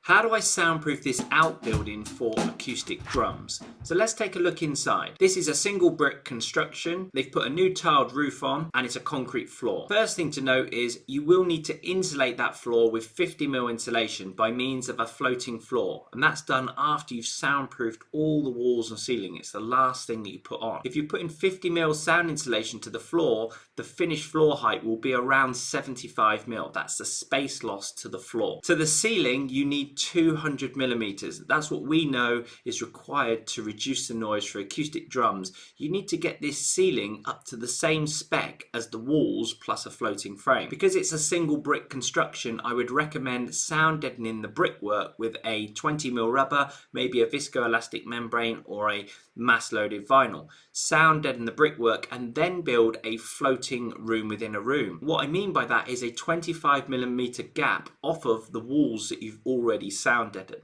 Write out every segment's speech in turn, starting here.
How do I soundproof this outbuilding for acoustic drums? So let's take a look inside. This is a single brick construction. They've put a new tiled roof on and it's a concrete floor. First thing to note is you will need to insulate that floor with 50mm insulation by means of a floating floor. And that's done after you've soundproofed all the walls and ceiling. It's the last thing that you put on. If you put in 50mm sound insulation to the floor, the finished floor height will be around 75mm. That's the space loss to the floor. To the ceiling, you need 200mm. That's what we know is required to reduce the noise for acoustic drums. You need to get this ceiling up to the same spec as the walls plus a floating frame. Because it's a single brick construction, I would recommend sound deadening the brickwork with a 20mm rubber, maybe a viscoelastic membrane or a mass loaded vinyl. Sound deaden the brickwork and then build a floating room within a room. What I mean by that is a 25mm gap off of the walls that you've already sound deadened.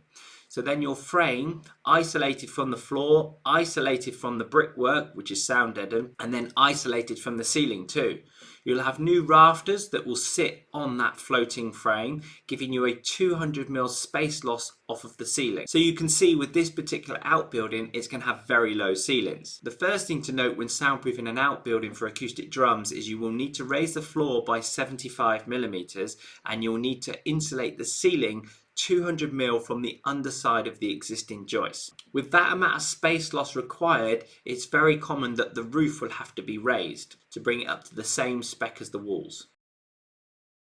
So then your frame, isolated from the floor, isolated from the brickwork, which is sound deadened, and then isolated from the ceiling too. You'll have new rafters that will sit on that floating frame, giving you a 200mm space loss off of the ceiling. So you can see with this particular outbuilding, it's going to have very low ceilings. The first thing to note when soundproofing an outbuilding for acoustic drums is you will need to raise the floor by 75mm and you'll need to insulate the ceiling 200mm from the underside of the existing joist. With that amount of space loss required, it's very common that the roof will have to be raised to bring it up to the same spec as the walls.